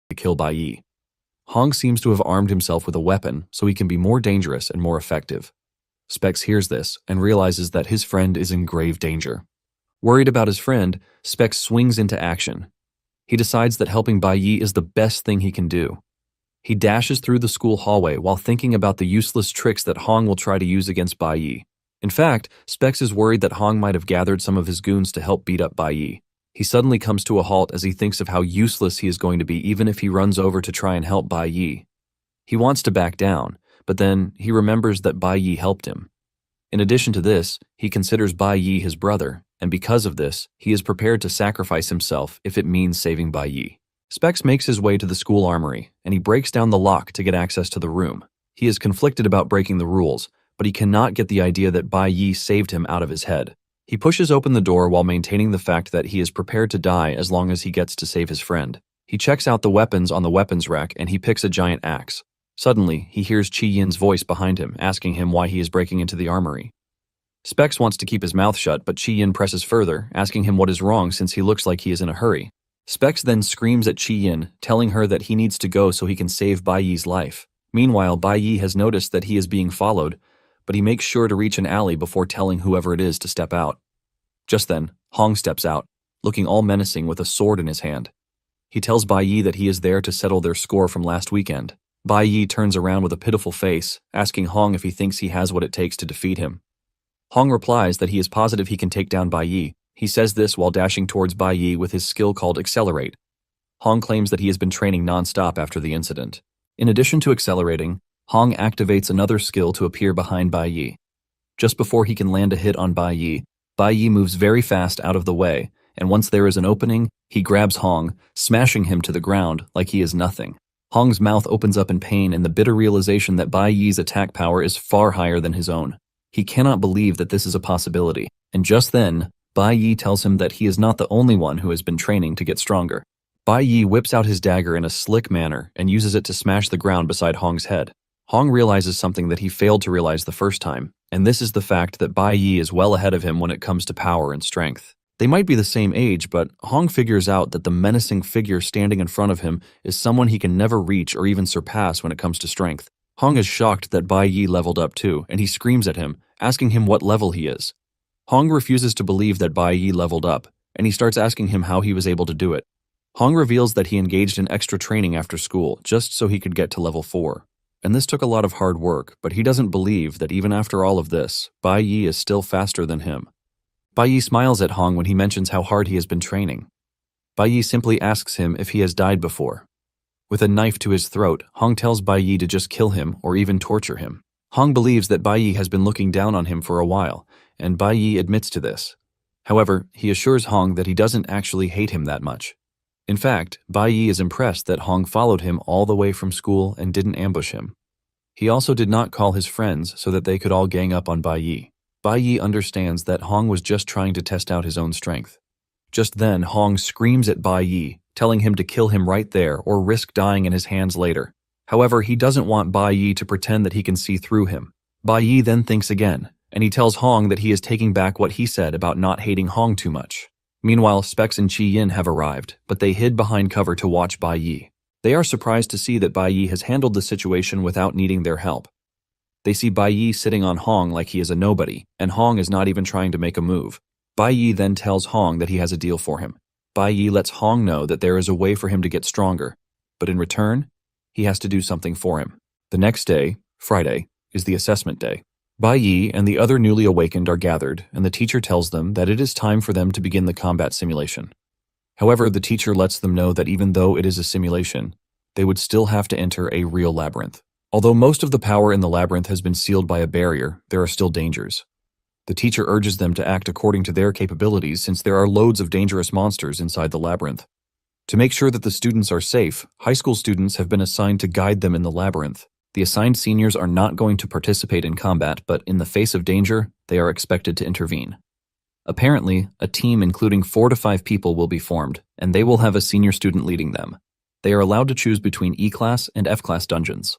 to kill Bai Yi. Hong seems to have armed himself with a weapon so he can be more dangerous and more effective. Specs hears this and realizes that his friend is in grave danger. Worried about his friend, Specs swings into action. He decides that helping Bai Yi is the best thing he can do. He dashes through the school hallway while thinking about the useless tricks that Hong will try to use against Bai Yi. In fact, Specs is worried that Hong might have gathered some of his goons to help beat up Bai Yi. He suddenly comes to a halt as he thinks of how useless he is going to be even if he runs over to try and help Bai Yi. He wants to back down, but then he remembers that Bai Yi helped him. In addition to this, he considers Bai Yi his brother, and because of this, he is prepared to sacrifice himself if it means saving Bai Yi. Specs makes his way to the school armory, and he breaks down the lock to get access to the room. He is conflicted about breaking the rules, but he cannot get the idea that Bai Yi saved him out of his head. He pushes open the door while maintaining the fact that he is prepared to die as long as he gets to save his friend. He checks out the weapons on the weapons rack and he picks a giant axe. Suddenly, he hears Chi Yin's voice behind him, asking him why he is breaking into the armory. Specs wants to keep his mouth shut, but Chi Yin presses further, asking him what is wrong since he looks like he is in a hurry. Specs then screams at Chi Yin, telling her that he needs to go so he can save Bai Yi's life. Meanwhile, Bai Yi has noticed that he is being followed, but he makes sure to reach an alley before telling whoever it is to step out. Just then, Hong steps out, looking all menacing with a sword in his hand. He tells Bai Yi that he is there to settle their score from last weekend. Bai Yi turns around with a pitiful face, asking Hong if he thinks he has what it takes to defeat him. Hong replies that he is positive he can take down Bai Yi. He says this while dashing towards Bai Yi with his skill called Accelerate. Hong claims that he has been training non-stop after the incident. In addition to accelerating, Hong activates another skill to appear behind Bai Yi. Just before he can land a hit on Bai Yi moves very fast out of the way, and once there is an opening, he grabs Hong, smashing him to the ground like he is nothing. Hong's mouth opens up in pain and the bitter realization that Bai Yi's attack power is far higher than his own. He cannot believe that this is a possibility, and just then, Bai Yi tells him that he is not the only one who has been training to get stronger. Bai Yi whips out his dagger in a slick manner and uses it to smash the ground beside Hong's head. Hong realizes something that he failed to realize the first time, and this is the fact that Bai Yi is well ahead of him when it comes to power and strength. They might be the same age, but Hong figures out that the menacing figure standing in front of him is someone he can never reach or even surpass when it comes to strength. Hong is shocked that Bai Yi leveled up too, and he screams at him, asking him what level he is. Hong refuses to believe that Bai Yi leveled up, and he starts asking him how he was able to do it. Hong reveals that he engaged in extra training after school just so he could get to level 4. And this took a lot of hard work, but he doesn't believe that even after all of this, Bai Yi is still faster than him. Bai Yi smiles at Hong when he mentions how hard he has been training. Bai Yi simply asks him if he has died before. With a knife to his throat, Hong tells Bai Yi to just kill him or even torture him. Hong believes that Bai Yi has been looking down on him for a while, and Bai Yi admits to this. However, he assures Hong that he doesn't actually hate him that much. In fact, Bai Yi is impressed that Hong followed him all the way from school and didn't ambush him. He also did not call his friends so that they could all gang up on Bai Yi. Bai Yi understands that Hong was just trying to test out his own strength. Just then, Hong screams at Bai Yi, telling him to kill him right there or risk dying in his hands later. However, he doesn't want Bai Yi to pretend that he can see through him. Bai Yi then thinks again, and he tells Hong that he is taking back what he said about not hating Hong too much. Meanwhile, Specs and Chi Yin have arrived, but they hid behind cover to watch Bai Yi. They are surprised to see that Bai Yi has handled the situation without needing their help. They see Bai Yi sitting on Hong like he is a nobody, and Hong is not even trying to make a move. Bai Yi then tells Hong that he has a deal for him. Bai Yi lets Hong know that there is a way for him to get stronger, but in return, he has to do something for him. The next day, Friday, is the assessment day. Bai Yi and the other newly awakened are gathered, and the teacher tells them that it is time for them to begin the combat simulation. However, the teacher lets them know that even though it is a simulation, they would still have to enter a real labyrinth. Although most of the power in the labyrinth has been sealed by a barrier, there are still dangers. The teacher urges them to act according to their capabilities since there are loads of dangerous monsters inside the labyrinth. To make sure that the students are safe, high school students have been assigned to guide them in the labyrinth. The assigned seniors are not going to participate in combat, but in the face of danger, they are expected to intervene. Apparently, a team including 4 to 5 people will be formed, and they will have a senior student leading them. They are allowed to choose between E-class and F-class dungeons.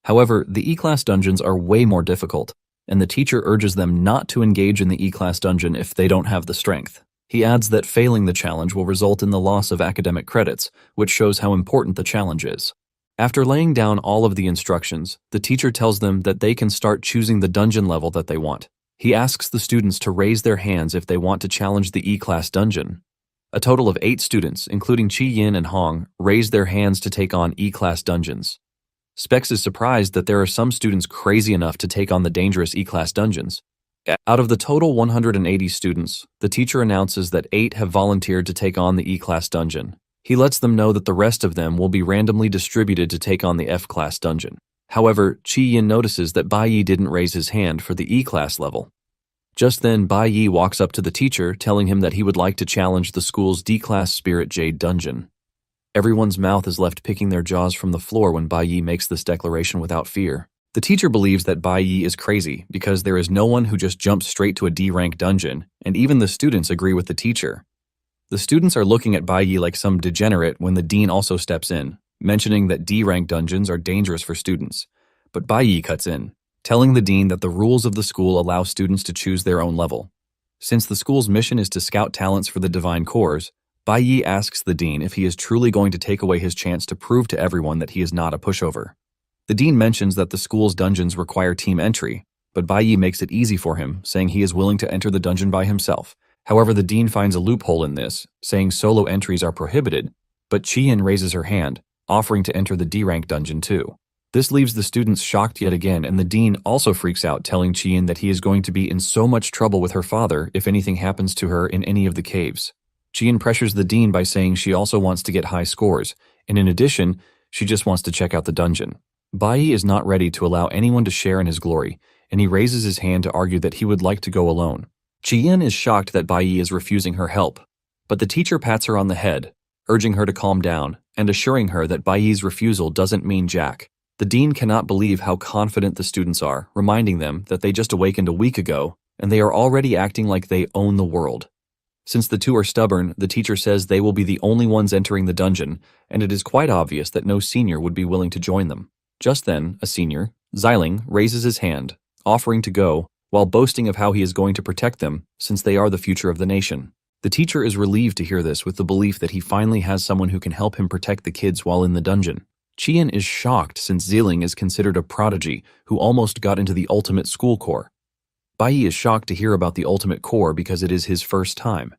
However, the E-class dungeons are way more difficult, and the teacher urges them not to engage in the E-class dungeon if they don't have the strength. He adds that failing the challenge will result in the loss of academic credits, which shows how important the challenge is. After laying down all of the instructions, the teacher tells them that they can start choosing the dungeon level that they want. He asks the students to raise their hands if they want to challenge the E-class dungeon. A total of 8 students, including Chi Yin and Hong, raised their hands to take on E-class dungeons. Specs is surprised that there are some students crazy enough to take on the dangerous E-class dungeons. Out of the total 180 students, the teacher announces that 8 have volunteered to take on the E-class dungeon. He lets them know that the rest of them will be randomly distributed to take on the F-class dungeon. However, Chi Yin notices that Bai Yi didn't raise his hand for the E-class level. Just then, Bai Yi walks up to the teacher, telling him that he would like to challenge the school's D-class Spirit Jade dungeon. Everyone's mouth is left picking their jaws from the floor when Bai Yi makes this declaration without fear. The teacher believes that Bai Yi is crazy because there is no one who just jumps straight to a D-rank dungeon, and even the students agree with the teacher. The students are looking at Bai Yi like some degenerate when the dean also steps in, mentioning that D-rank dungeons are dangerous for students. But Bai Yi cuts in, telling the dean that the rules of the school allow students to choose their own level. Since the school's mission is to scout talents for the divine cores, Bai Yi asks the dean if he is truly going to take away his chance to prove to everyone that he is not a pushover. The dean mentions that the school's dungeons require team entry, but Bai Yi makes it easy for him, saying he is willing to enter the dungeon by himself. However, the dean finds a loophole in this, saying solo entries are prohibited, but Chi Yin raises her hand, offering to enter the D-rank dungeon too. This leaves the students shocked yet again, and the dean also freaks out, telling Chi Yin that he is going to be in so much trouble with her father if anything happens to her in any of the caves. Chi Yin pressures the dean by saying she also wants to get high scores, and in addition, she just wants to check out the dungeon. Bai Yi is not ready to allow anyone to share in his glory, and he raises his hand to argue that he would like to go alone. Chi Yin is shocked that Bai Yi is refusing her help, but the teacher pats her on the head, urging her to calm down and assuring her that Bai Yi's refusal doesn't mean jack. The dean cannot believe how confident the students are, reminding them that they just awakened a week ago and they are already acting like they own the world. Since the two are stubborn, the teacher says they will be the only ones entering the dungeon, and it is quite obvious that no senior would be willing to join them. Just then, a senior, Xiling, raises his hand, offering to go, while boasting of how he is going to protect them since they are the future of the nation. The teacher is relieved to hear this with the belief that he finally has someone who can help him protect the kids while in the dungeon. Qian is shocked since Xiling is considered a prodigy who almost got into the ultimate school corps. Bai Yi is shocked to hear about the ultimate corps because it is his first time.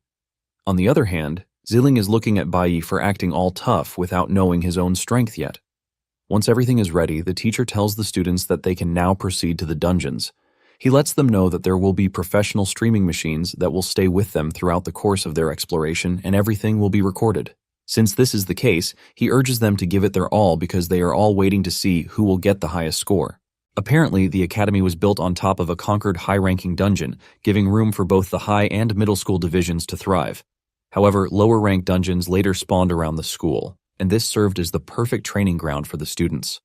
On the other hand, Xiling is looking at Bai Yi for acting all tough without knowing his own strength yet. Once everything is ready, the teacher tells the students that they can now proceed to the dungeons. He lets them know that there will be professional streaming machines that will stay with them throughout the course of their exploration, and everything will be recorded. Since this is the case, he urges them to give it their all because they are all waiting to see who will get the highest score. Apparently, the academy was built on top of a conquered high-ranking dungeon, giving room for both the high and middle school divisions to thrive. However, lower-ranked dungeons later spawned around the school, and this served as the perfect training ground for the students.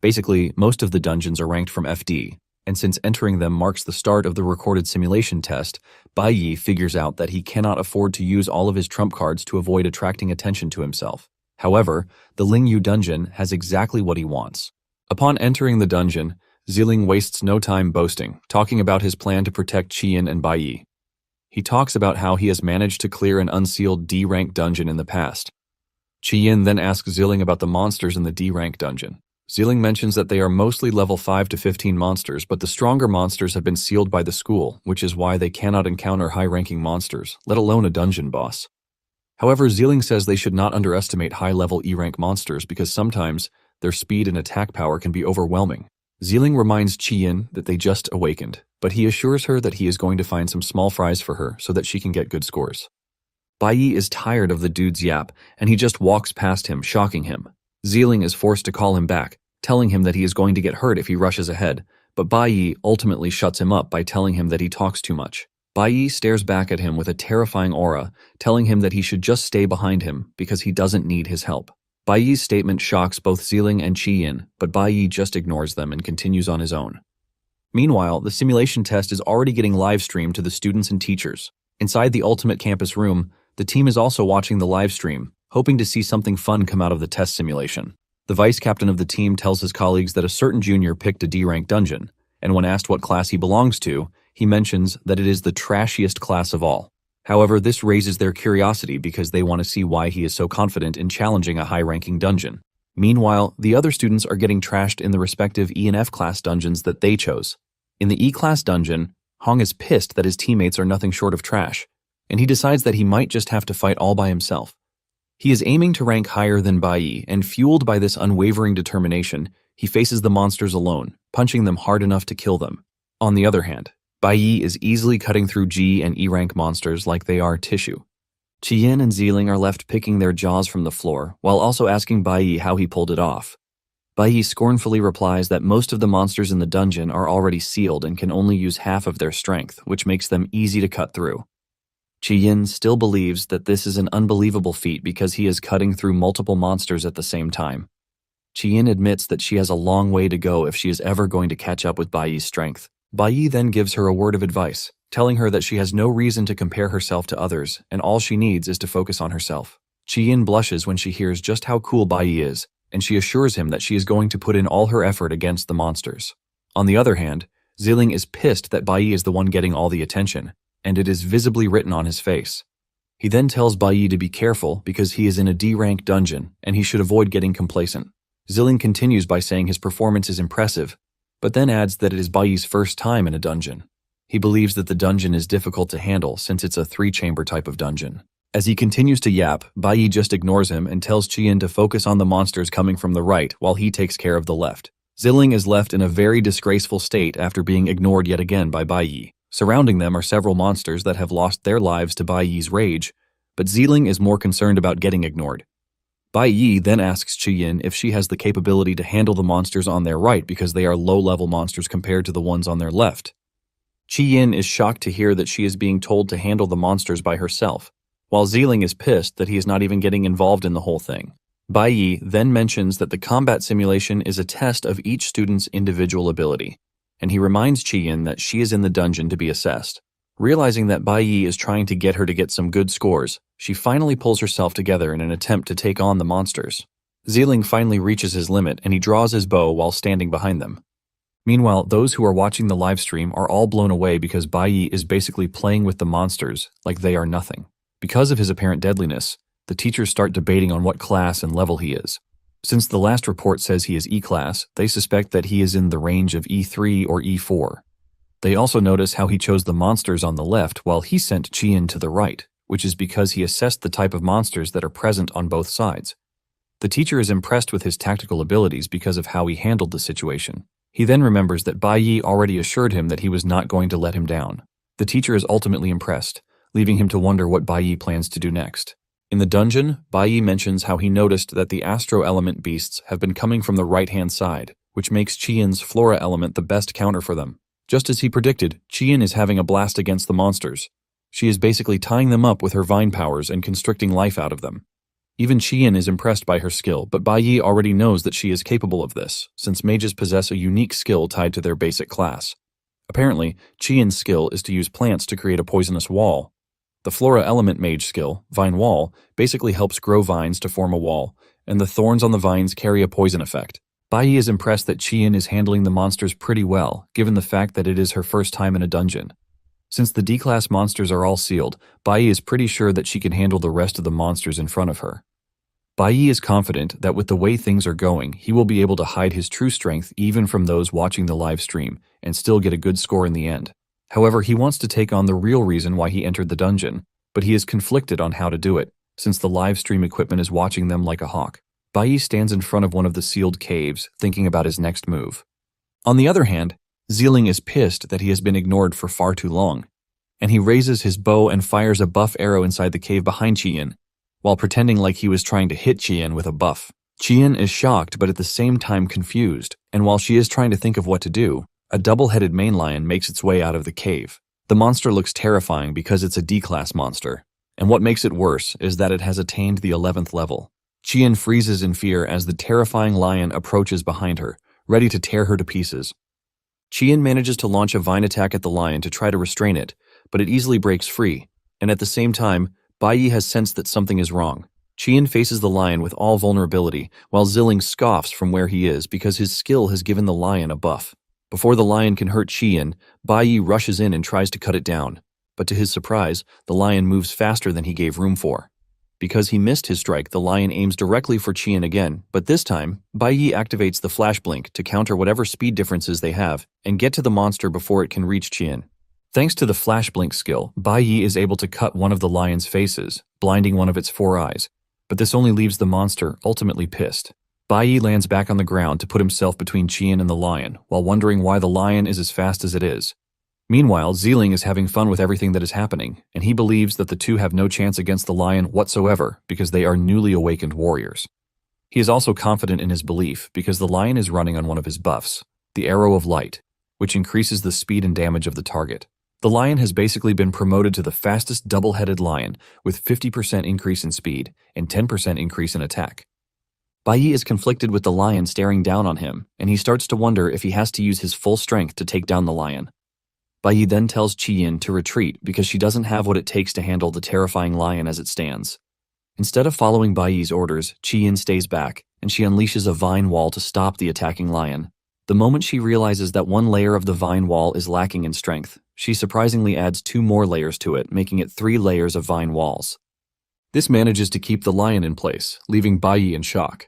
Basically, most of the dungeons are ranked from FD, and since entering them marks the start of the recorded simulation test, Bai Yi figures out that he cannot afford to use all of his trump cards to avoid attracting attention to himself. However, the Lingyu dungeon has exactly what he wants. Upon entering the dungeon, Xiling wastes no time boasting, talking about his plan to protect Qian and Bai Yi. He talks about how he has managed to clear an unsealed D-rank dungeon in the past. Qian then asks Xiling about the monsters in the D-rank dungeon. Xiling mentions that they are mostly level 5 to 15 monsters, but the stronger monsters have been sealed by the school, which is why they cannot encounter high-ranking monsters, let alone a dungeon boss. However, Xiling says they should not underestimate high-level E-rank monsters because sometimes their speed and attack power can be overwhelming. Xiling reminds Qian that they just awakened, but he assures her that he is going to find some small fries for her so that she can get good scores. Bai Yi is tired of the dude's yap, and he just walks past him, shocking him. Xiling is forced to call him back, telling him that he is going to get hurt if he rushes ahead, but Bai Yi ultimately shuts him up by telling him that he talks too much. Bai Yi stares back at him with a terrifying aura, telling him that he should just stay behind him because he doesn't need his help. Bai Yi's statement shocks both Xiling and Qian, but Bai Yi just ignores them and continues on his own. Meanwhile, the simulation test is already getting live-streamed to the students and teachers. Inside the ultimate campus room, the team is also watching the live stream, hoping to see something fun come out of the test simulation. The vice captain of the team tells his colleagues that a certain junior picked a D-rank dungeon, and when asked what class he belongs to, he mentions that it is the trashiest class of all. However, this raises their curiosity because they want to see why he is so confident in challenging a high-ranking dungeon. Meanwhile, the other students are getting trashed in the respective E and F class dungeons that they chose. In the E class dungeon, Hong is pissed that his teammates are nothing short of trash, and he decides that he might just have to fight all by himself. He is aiming to rank higher than Bai Yi, and fueled by this unwavering determination, he faces the monsters alone, punching them hard enough to kill them. On the other hand, Bai Yi is easily cutting through G and E rank monsters like they are tissue. Qiyin and Ziling are left picking their jaws from the floor, while also asking Bai Yi how he pulled it off. Bai Yi scornfully replies that most of the monsters in the dungeon are already sealed and can only use half of their strength, which makes them easy to cut through. Qiyin still believes that this is an unbelievable feat because he is cutting through multiple monsters at the same time. Qiyin admits that she has a long way to go if she is ever going to catch up with Bai Yi's strength. Bai Yi then gives her a word of advice, telling her that she has no reason to compare herself to others, and all she needs is to focus on herself. Qiyin blushes when she hears just how cool Bai Yi is, and she assures him that she is going to put in all her effort against the monsters. On the other hand, Ziling is pissed that Bai Yi is the one getting all the attention, and it is visibly written on his face. He then tells Bai Yi to be careful because he is in a D-rank dungeon, and he should avoid getting complacent. Ziling continues by saying his performance is impressive, but then adds that it is Bai Yi's first time in a dungeon. He believes that the dungeon is difficult to handle since it's a 3-chamber type of dungeon. As he continues to yap, Bai Yi just ignores him and tells Qiyin to focus on the monsters coming from the right while he takes care of the left. Ziling is left in a very disgraceful state after being ignored yet again by Bai Yi. Surrounding them are several monsters that have lost their lives to Bai Yi's rage, but Ziling is more concerned about getting ignored. Bai Yi then asks Qiyin if she has the capability to handle the monsters on their right because they are low-level monsters compared to the ones on their left. Qiyin is shocked to hear that she is being told to handle the monsters by herself, while Ziling is pissed that he is not even getting involved in the whole thing. Bai Yi then mentions that the combat simulation is a test of each student's individual ability, and he reminds Qiyin that she is in the dungeon to be assessed. Realizing that Bai Yi is trying to get her to get some good scores, she finally pulls herself together in an attempt to take on the monsters. Ziling finally reaches his limit and he draws his bow while standing behind them. Meanwhile, those who are watching the live stream are all blown away because Bai Yi is basically playing with the monsters like they are nothing. Because of his apparent deadliness, the teachers start debating on what class and level he is. Since the last report says he is E-class, they suspect that he is in the range of E3 or E4. They also notice how he chose the monsters on the left while he sent Qiyin to the right, which is because he assessed the type of monsters that are present on both sides. The teacher is impressed with his tactical abilities because of how he handled the situation. He then remembers that Bai Yi already assured him that he was not going to let him down. The teacher is ultimately impressed, leaving him to wonder what Bai Yi plans to do next. In the dungeon, Bai Yi mentions how he noticed that the astro element beasts have been coming from the right-hand side, which makes Qiyin's flora element the best counter for them. Just as he predicted, Qiyin is having a blast against the monsters. She is basically tying them up with her vine powers and constricting life out of them. Even Qiyin is impressed by her skill, but Bai Yi already knows that she is capable of this, since mages possess a unique skill tied to their basic class. Apparently, Qiyin's skill is to use plants to create a poisonous wall. The Flora Element Mage skill, Vine Wall, basically helps grow vines to form a wall, and the thorns on the vines carry a poison effect. Bai Yi is impressed that Qiyin is handling the monsters pretty well, given the fact that it is her first time in a dungeon. Since the D-class monsters are all sealed, Bai Yi is pretty sure that she can handle the rest of the monsters in front of her. Bai Yi is confident that with the way things are going, he will be able to hide his true strength even from those watching the live stream, and still get a good score in the end. However, he wants to take on the real reason why he entered the dungeon, but he is conflicted on how to do it, since the live stream equipment is watching them like a hawk. Bai Yi stands in front of one of the sealed caves, thinking about his next move. On the other hand, Ziling is pissed that he has been ignored for far too long, and he raises his bow and fires a buff arrow inside the cave behind Qiyin, while pretending like he was trying to hit Qiyin with a buff. Qiyin is shocked but at the same time confused, and while she is trying to think of what to do, a double-headed main lion makes its way out of the cave. The monster looks terrifying because it's a D-class monster, and what makes it worse is that it has attained the 11th level. Qiyin freezes in fear as the terrifying lion approaches behind her, ready to tear her to pieces. Qiyin manages to launch a vine attack at the lion to try to restrain it, but it easily breaks free, and at the same time, Bai Yi has sensed that something is wrong. Qiyin faces the lion with all vulnerability, while Ziling scoffs from where he is because his skill has given the lion a buff. Before the lion can hurt Qiyin, Bai Yi rushes in and tries to cut it down. but to his surprise, the lion moves faster than he gave room for. Because he missed his strike, the lion aims directly for Qian again, but this time, Bai Yi activates the flash blink to counter whatever speed differences they have and get to the monster before it can reach Qian. Thanks to the flash blink skill, Bai Yi is able to cut one of the lion's faces, blinding one of its 4 eyes, but this only leaves the monster ultimately pissed. Bai Yi lands back on the ground to put himself between Qian and the lion, while wondering why the lion is as fast as it is. Meanwhile, Ziling is having fun with everything that is happening, and he believes that the two have no chance against the lion whatsoever because they are newly awakened warriors. He is also confident in his belief because the lion is running on one of his buffs, the Arrow of Light, which increases the speed and damage of the target. The lion has basically been promoted to the fastest double-headed lion with 50% increase in speed and 10% increase in attack. Bai Yi is conflicted with the lion staring down on him, and he starts to wonder if he has to use his full strength to take down the lion. Bai Yi then tells Qian to retreat because she doesn't have what it takes to handle the terrifying lion as it stands. Instead of following Bai Yi's orders, Qian stays back, and she unleashes a vine wall to stop the attacking lion. The moment she realizes that one layer of the vine wall is lacking in strength, she surprisingly adds 2 more layers to it, making it 3 layers of vine walls. This manages to keep the lion in place, leaving Bai Yi in shock.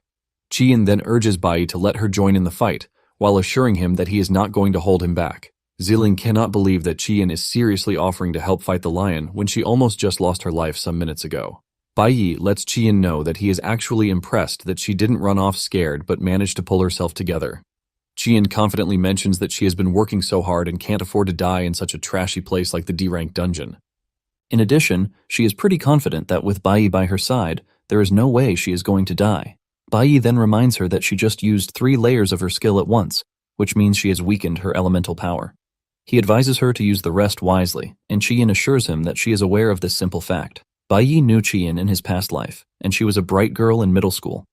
Qian then urges Bai Yi to let her join in the fight, while assuring him that he is not going to hold him back. Ziling cannot believe that Qian is seriously offering to help fight the lion when she almost just lost her life some minutes ago. Bai Yi lets Qian know that he is actually impressed that she didn't run off scared but managed to pull herself together. Qian confidently mentions that she has been working so hard and can't afford to die in such a trashy place like the D-rank dungeon. In addition, she is pretty confident that with Bai Yi by her side, there is no way she is going to die. Bai Yi then reminds her that she just used 3 layers of her skill at once, which means she has weakened her elemental power. He advises her to use the rest wisely, and Qian assures him that she is aware of this simple fact. Bai Yi knew Qian in his past life, and she was a bright girl in middle school.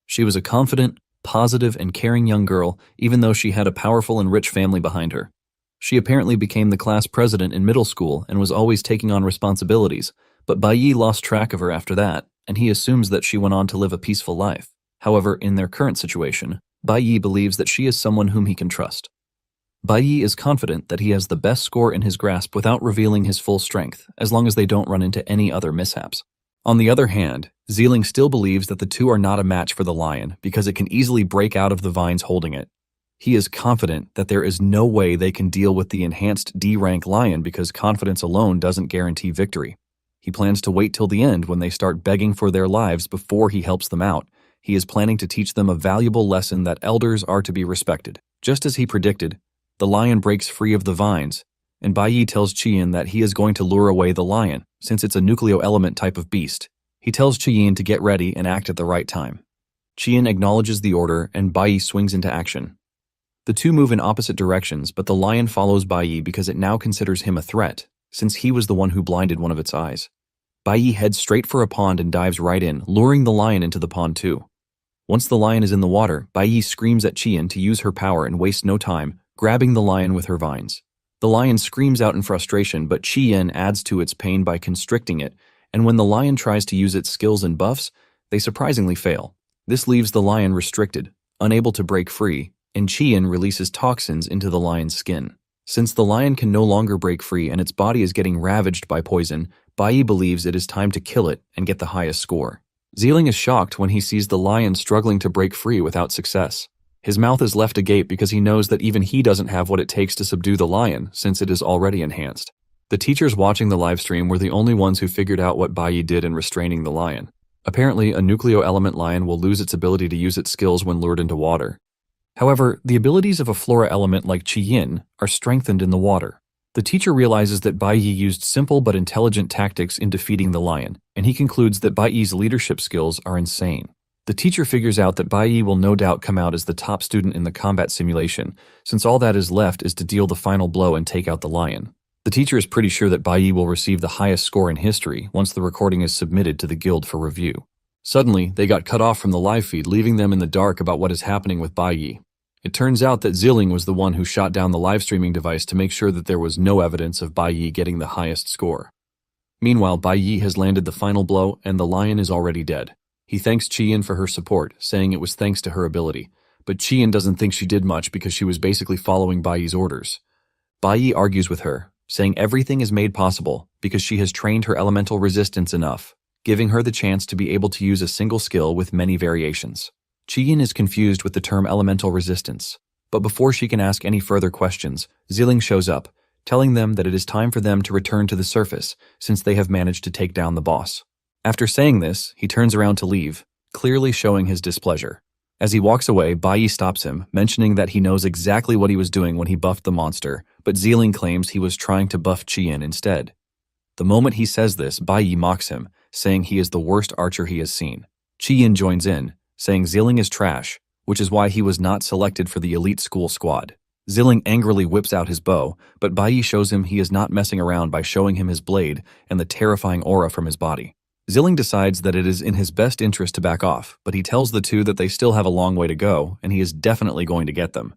She was a confident, positive, and caring young girl, even though she had a powerful and rich family behind her. She apparently became the class president in middle school and was always taking on responsibilities, but Bai Yi lost track of her after that, and he assumes that she went on to live a peaceful life. However, in their current situation, Bai Yi believes that she is someone whom he can trust. Bai Yi is confident that he has the best score in his grasp without revealing his full strength, as long as they don't run into any other mishaps. On the other hand, Ziling still believes that the two are not a match for the lion because it can easily break out of the vines holding it. He is confident that there is no way they can deal with the enhanced D-rank lion because confidence alone doesn't guarantee victory. He plans to wait till the end when they start begging for their lives before he helps them out. He is planning to teach them a valuable lesson that elders are to be respected. Just as he predicted, the lion breaks free of the vines, and Bai Yi tells Qian that he is going to lure away the lion, since it's a nucleo-element type of beast. He tells Qian to get ready and act at the right time. Qian acknowledges the order, and Bai Yi swings into action. The two move in opposite directions, but the lion follows Bai Yi because it now considers him a threat, since he was the one who blinded one of its eyes. Bai Yi heads straight for a pond and dives right in, luring the lion into the pond too. Once the lion is in the water, Bai Yi screams at Qian to use her power and waste no time, grabbing the lion with her vines. The lion screams out in frustration, but Qian adds to its pain by constricting it, and when the lion tries to use its skills and buffs, they surprisingly fail. This leaves the lion restricted, unable to break free, and Qian releases toxins into the lion's skin. Since the lion can no longer break free and its body is getting ravaged by poison, Bai Yi believes it is time to kill it and get the highest score. Ziling is shocked when he sees the lion struggling to break free without success. His mouth is left agape because he knows that even he doesn't have what it takes to subdue the lion, since it is already enhanced. The teachers watching the livestream were the only ones who figured out what Bai Yi did in restraining the lion. Apparently, a nucleo-element lion will lose its ability to use its skills when lured into water. However, the abilities of a flora element like Qian are strengthened in the water. The teacher realizes that Bai Yi used simple but intelligent tactics in defeating the lion, and he concludes that Bai Yi's leadership skills are insane. The teacher figures out that Bai Yi will no doubt come out as the top student in the combat simulation, since all that is left is to deal the final blow and take out the lion. The teacher is pretty sure that Bai Yi will receive the highest score in history once the recording is submitted to the guild for review. Suddenly, they got cut off from the live feed, leaving them in the dark about what is happening with Bai Yi. It turns out that Ziling was the one who shot down the live streaming device to make sure that there was no evidence of Bai Yi getting the highest score. Meanwhile, Bai Yi has landed the final blow and the lion is already dead. He thanks Qian for her support, saying it was thanks to her ability, but Qian doesn't think she did much because she was basically following Bai Yi's orders. Bai Yi argues with her, saying everything is made possible because she has trained her elemental resistance enough, giving her the chance to be able to use a single skill with many variations. Chi-Yin is confused with the term elemental resistance, but before she can ask any further questions, Ziling shows up, telling them that it is time for them to return to the surface since they have managed to take down the boss. After saying this, he turns around to leave, clearly showing his displeasure. As he walks away, Bai Yi stops him, mentioning that he knows exactly what he was doing when he buffed the monster, but Ziling claims he was trying to buff Chi-Yin instead. The moment he says this, Bai Yi mocks him, saying he is the worst archer he has seen. Chi-Yin joins in, saying Ziling is trash, which is why he was not selected for the elite school squad. Ziling angrily whips out his bow, but Bai Yi shows him he is not messing around by showing him his blade and the terrifying aura from his body. Ziling decides that it is in his best interest to back off, but he tells the two that they still have a long way to go, and he is definitely going to get them.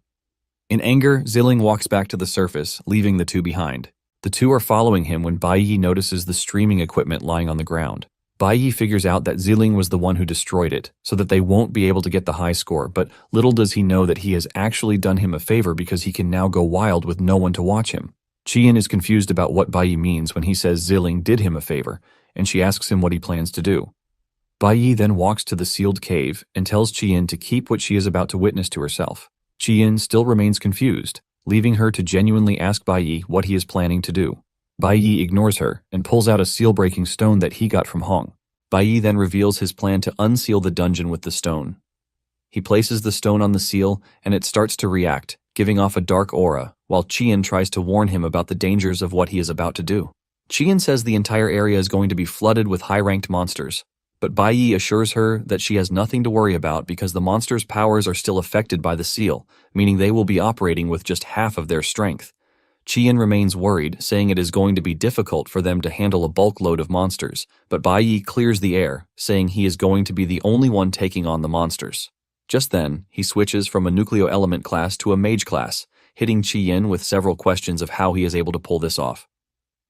In anger, Ziling walks back to the surface, leaving the two behind. The two are following him when Bai Yi notices the streaming equipment lying on the ground. Bai Yi figures out that Ziling was the one who destroyed it, so that they won't be able to get the high score, but little does he know that he has actually done him a favor because he can now go wild with no one to watch him. Chi-Yin is confused about what Bai Yi means when he says Ziling did him a favor, and she asks him what he plans to do. Bai Yi then walks to the sealed cave and tells Chi-Yin to keep what she is about to witness to herself. Chi-Yin still remains confused, leaving her to genuinely ask Bai Yi what he is planning to do. Bai Yi ignores her and pulls out a seal-breaking stone that he got from Hong. Bai Yi then reveals his plan to unseal the dungeon with the stone. He places the stone on the seal and it starts to react, giving off a dark aura, while Chi-Yin tries to warn him about the dangers of what he is about to do. Chi-Yin says the entire area is going to be flooded with high-ranked monsters, but Bai Yi assures her that she has nothing to worry about because the monsters' powers are still affected by the seal, meaning they will be operating with just half of their strength. Chi-Yin remains worried, saying it is going to be difficult for them to handle a bulk load of monsters, but Bai Yi clears the air, saying he is going to be the only one taking on the monsters. Just then, he switches from a nucleo element class to a mage class, hitting Chi-Yin with several questions of how he is able to pull this off.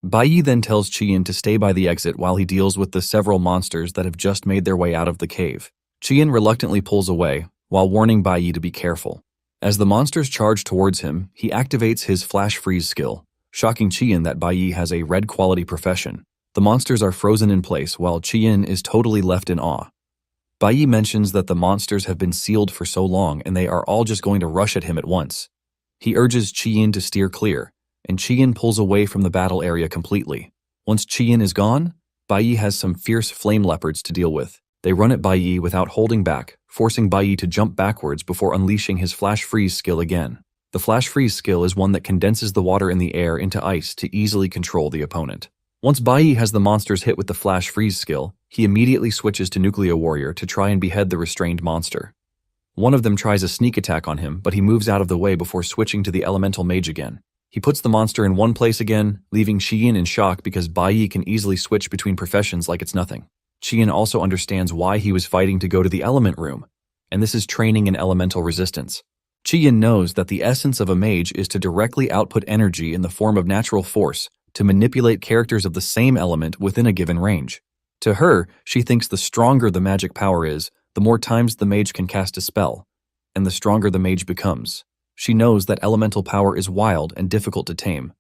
Bai Yi then tells Chi-Yin to stay by the exit while he deals with the several monsters that have just made their way out of the cave. Chi-Yin reluctantly pulls away, while warning Bai Yi to be careful. As the monsters charge towards him, he activates his flash freeze skill, shocking Chi-Yin that Bai Yi has a red quality profession. The monsters are frozen in place while Chi-Yin is totally left in awe. Bai Yi mentions that the monsters have been sealed for so long and they are all just going to rush at him at once. He urges Chi-Yin to steer clear, and Chi-Yin pulls away from the battle area completely. Once Chi-Yin is gone, Bai Yi has some fierce flame leopards to deal with. They run at Bai Yi without holding back, forcing Bai Yi to jump backwards before unleashing his flash freeze skill again. The flash freeze skill is one that condenses the water in the air into ice to easily control the opponent. Once Bai Yi has the monsters hit with the flash freeze skill, he immediately switches to Nucleo Warrior to try and behead the restrained monster. One of them tries a sneak attack on him, but he moves out of the way before switching to the Elemental Mage again. He puts the monster in one place again, leaving Chi-Yin in shock because Bai Yi can easily switch between professions like it's nothing. Chi-Yin also understands why he was fighting to go to the Element Room, and this is training in elemental resistance. Chi-Yin knows that the essence of a mage is to directly output energy in the form of natural force to manipulate characters of the same element within a given range. To her, she thinks the stronger the magic power is, the more times the mage can cast a spell, and the stronger the mage becomes. She knows that elemental power is wild and difficult to tame,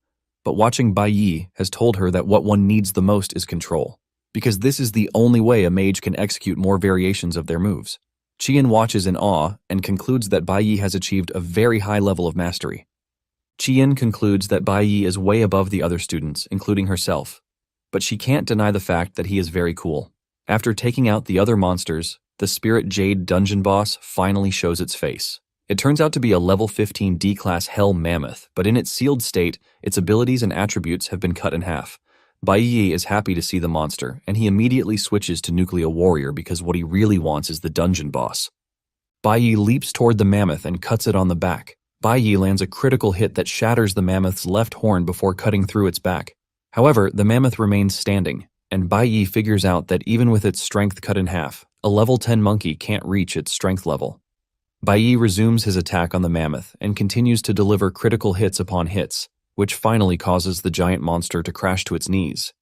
but watching Bai Yi has told her that what one needs the most is control, because this is the only way a mage can execute more variations of their moves. Chi-Yin watches in awe and concludes that Bai Yi has achieved a very high level of mastery. Chi-Yin concludes that Bai Yi is way above the other students, including herself, but she can't deny the fact that he is very cool. After taking out the other monsters, the Spirit Jade dungeon boss finally shows its face. It turns out to be a level 15 D-class Hell Mammoth, but in its sealed state, its abilities and attributes have been cut in half. Bai Yi is happy to see the monster, and he immediately switches to Nucleo Warrior because what he really wants is the dungeon boss. Bai Yi leaps toward the mammoth and cuts it on the back. Bai Yi lands a critical hit that shatters the mammoth's left horn before cutting through its back. However, the mammoth remains standing, and Bai Yi figures out that even with its strength cut in half, a level 10 monkey can't reach its strength level. Bai Yi resumes his attack on the mammoth and continues to deliver critical hits upon hits, which finally causes the giant monster to crash to its knees.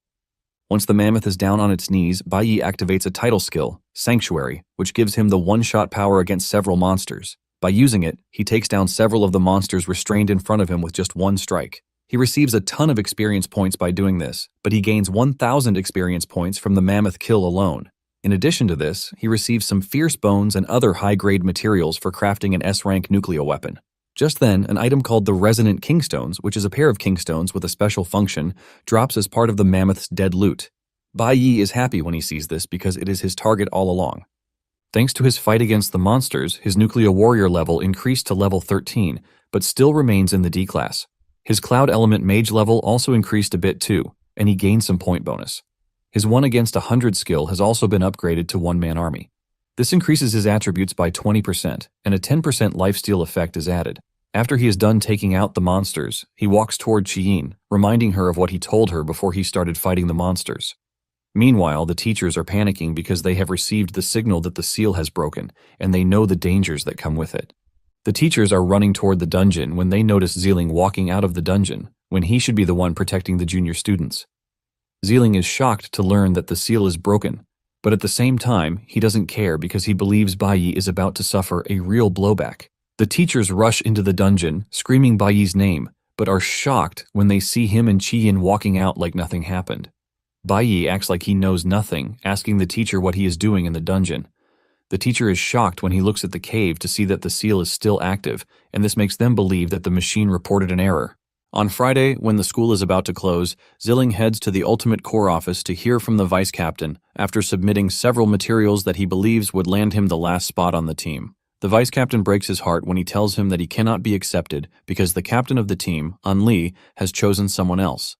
Once the mammoth is down on its knees, Bai Yi activates a title skill, Sanctuary, which gives him the one-shot power against several monsters. By using it, he takes down several of the monsters restrained in front of him with just one strike. He receives a ton of experience points by doing this, but he gains 1,000 experience points from the mammoth kill alone. In addition to this, he receives some fierce bones and other high-grade materials for crafting an S-rank nuclear weapon. Just then, an item called the Resonant Kingstones, which is a pair of kingstones with a special function, drops as part of the mammoth's dead loot. Bai Yi is happy when he sees this because it is his target all along. Thanks to his fight against the monsters, his nuclear warrior level increased to level 13, but still remains in the D class. His Cloud Element Mage level also increased a bit too, and he gained some point bonus. His 1 against 100 skill has also been upgraded to one-man army. This increases his attributes by 20%, and a 10% lifesteal effect is added. After he is done taking out the monsters, he walks toward Qiyin, reminding her of what he told her before he started fighting the monsters. Meanwhile, the teachers are panicking because they have received the signal that the seal has broken, and they know the dangers that come with it. The teachers are running toward the dungeon when they notice Zealing walking out of the dungeon, when he should be the one protecting the junior students. Zealing is shocked to learn that the seal is broken, but at the same time, he doesn't care because he believes Bai Yi is about to suffer a real blowback. The teachers rush into the dungeon, screaming Bai Yi's name, but are shocked when they see him and Qiyin walking out like nothing happened. Bai Yi acts like he knows nothing, asking the teacher what he is doing in the dungeon. The teacher is shocked when he looks at the cave to see that the seal is still active, and this makes them believe that the machine reported an error. On Friday, when the school is about to close, Zealing heads to the Ultimate Core office to hear from the vice captain after submitting several materials that he believes would land him the last spot on the team. The vice captain breaks his heart when he tells him that he cannot be accepted because the captain of the team, Li, has chosen someone else.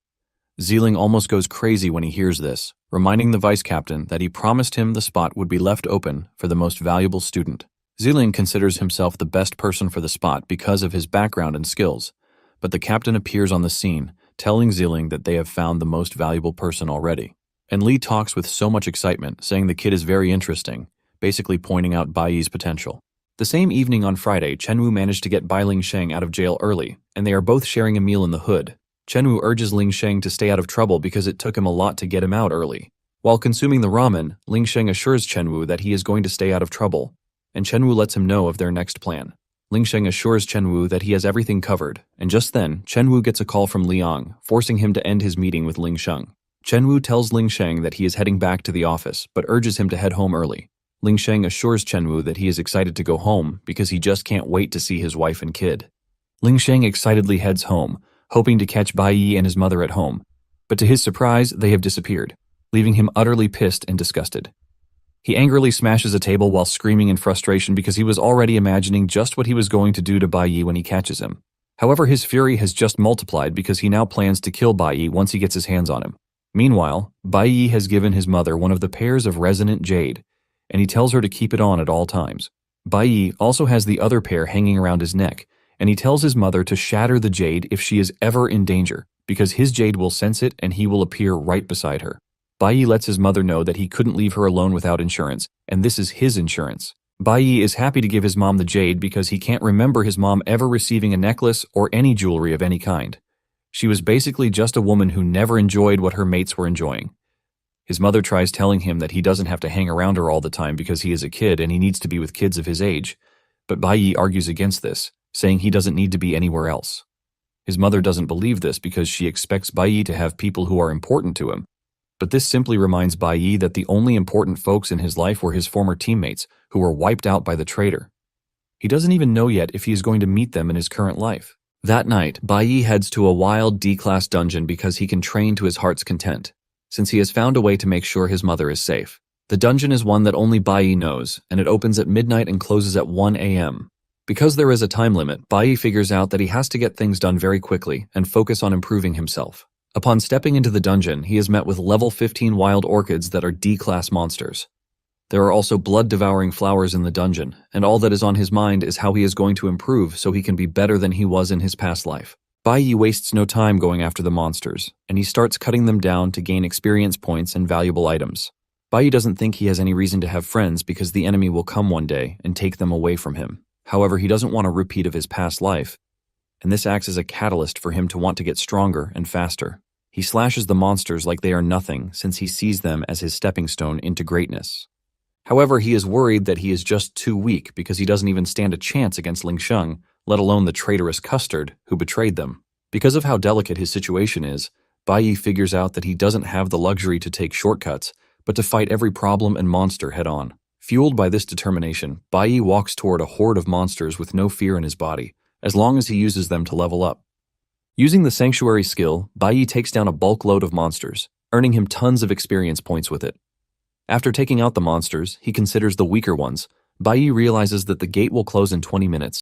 Zealing almost goes crazy when he hears this, reminding the vice captain that he promised him the spot would be left open for the most valuable student. Zealing considers himself the best person for the spot because of his background and skills, but the captain appears on the scene, telling Zealing that they have found the most valuable person already. And Li talks with so much excitement, saying the kid is very interesting, basically pointing out Bai Yi's potential. The same evening on Friday, Chenwu managed to get Bai Lingsheng out of jail early, and they are both sharing a meal in the hood. Chenwu urges Lingsheng to stay out of trouble because it took him a lot to get him out early. While consuming the ramen, Lingsheng assures Chenwu that he is going to stay out of trouble, and Chenwu lets him know of their next plan. Lingsheng assures Chenwu that he has everything covered, and just then, Chenwu gets a call from Liang, forcing him to end his meeting with Lingsheng. Chenwu tells Lingsheng that he is heading back to the office, but urges him to head home early. Lingsheng assures Chenwu that he is excited to go home because he just can't wait to see his wife and kid. Lingsheng excitedly heads home, hoping to catch Bai Yi and his mother at home, but to his surprise, they have disappeared, leaving him utterly pissed and disgusted. He angrily smashes a table while screaming in frustration because he was already imagining just what he was going to do to Bai Yi when he catches him. However, his fury has just multiplied because he now plans to kill Bai Yi once he gets his hands on him. Meanwhile, Bai Yi has given his mother one of the pairs of resonant jade, and he tells her to keep it on at all times. Bai Yi also has the other pair hanging around his neck, and he tells his mother to shatter the jade if she is ever in danger, because his jade will sense it and he will appear right beside her. Bai Yi lets his mother know that he couldn't leave her alone without insurance, and this is his insurance. Bai Yi is happy to give his mom the jade because he can't remember his mom ever receiving a necklace or any jewelry of any kind. She was basically just a woman who never enjoyed what her mates were enjoying. His mother tries telling him that he doesn't have to hang around her all the time because he is a kid and he needs to be with kids of his age, but Bai Yi argues against this, saying he doesn't need to be anywhere else. His mother doesn't believe this because she expects Bai Yi to have people who are important to him, but this simply reminds Bai Yi that the only important folks in his life were his former teammates who were wiped out by the traitor. He doesn't even know yet if he is going to meet them in his current life. That night, Bai Yi heads to a wild D-class dungeon because he can train to his heart's content, since he has found a way to make sure his mother is safe. The dungeon is one that only Bai Yi knows, and it opens at midnight and closes at 1 a.m. Because there is a time limit, Bai Yi figures out that he has to get things done very quickly and focus on improving himself. Upon stepping into the dungeon, he is met with level 15 wild orchids that are D-class monsters. There are also blood-devouring flowers in the dungeon, and all that is on his mind is how he is going to improve so he can be better than he was in his past life. Bai Yi wastes no time going after the monsters, and he starts cutting them down to gain experience points and valuable items. Bai Yi doesn't think he has any reason to have friends because the enemy will come one day and take them away from him. However, he doesn't want a repeat of his past life, and this acts as a catalyst for him to want to get stronger and faster. He slashes the monsters like they are nothing since he sees them as his stepping stone into greatness. However, he is worried that he is just too weak because he doesn't even stand a chance against Lingsheng, let alone the traitorous Custard who betrayed them. Because of how delicate his situation is, Bai Yi figures out that he doesn't have the luxury to take shortcuts, but to fight every problem and monster head-on. Fueled by this determination, Bai Yi walks toward a horde of monsters with no fear in his body, as long as he uses them to level up. Using the Sanctuary skill, Bai Yi takes down a bulk load of monsters, earning him tons of experience points with it. After taking out the monsters, he considers the weaker ones. Bai Yi realizes that the gate will close in 20 minutes,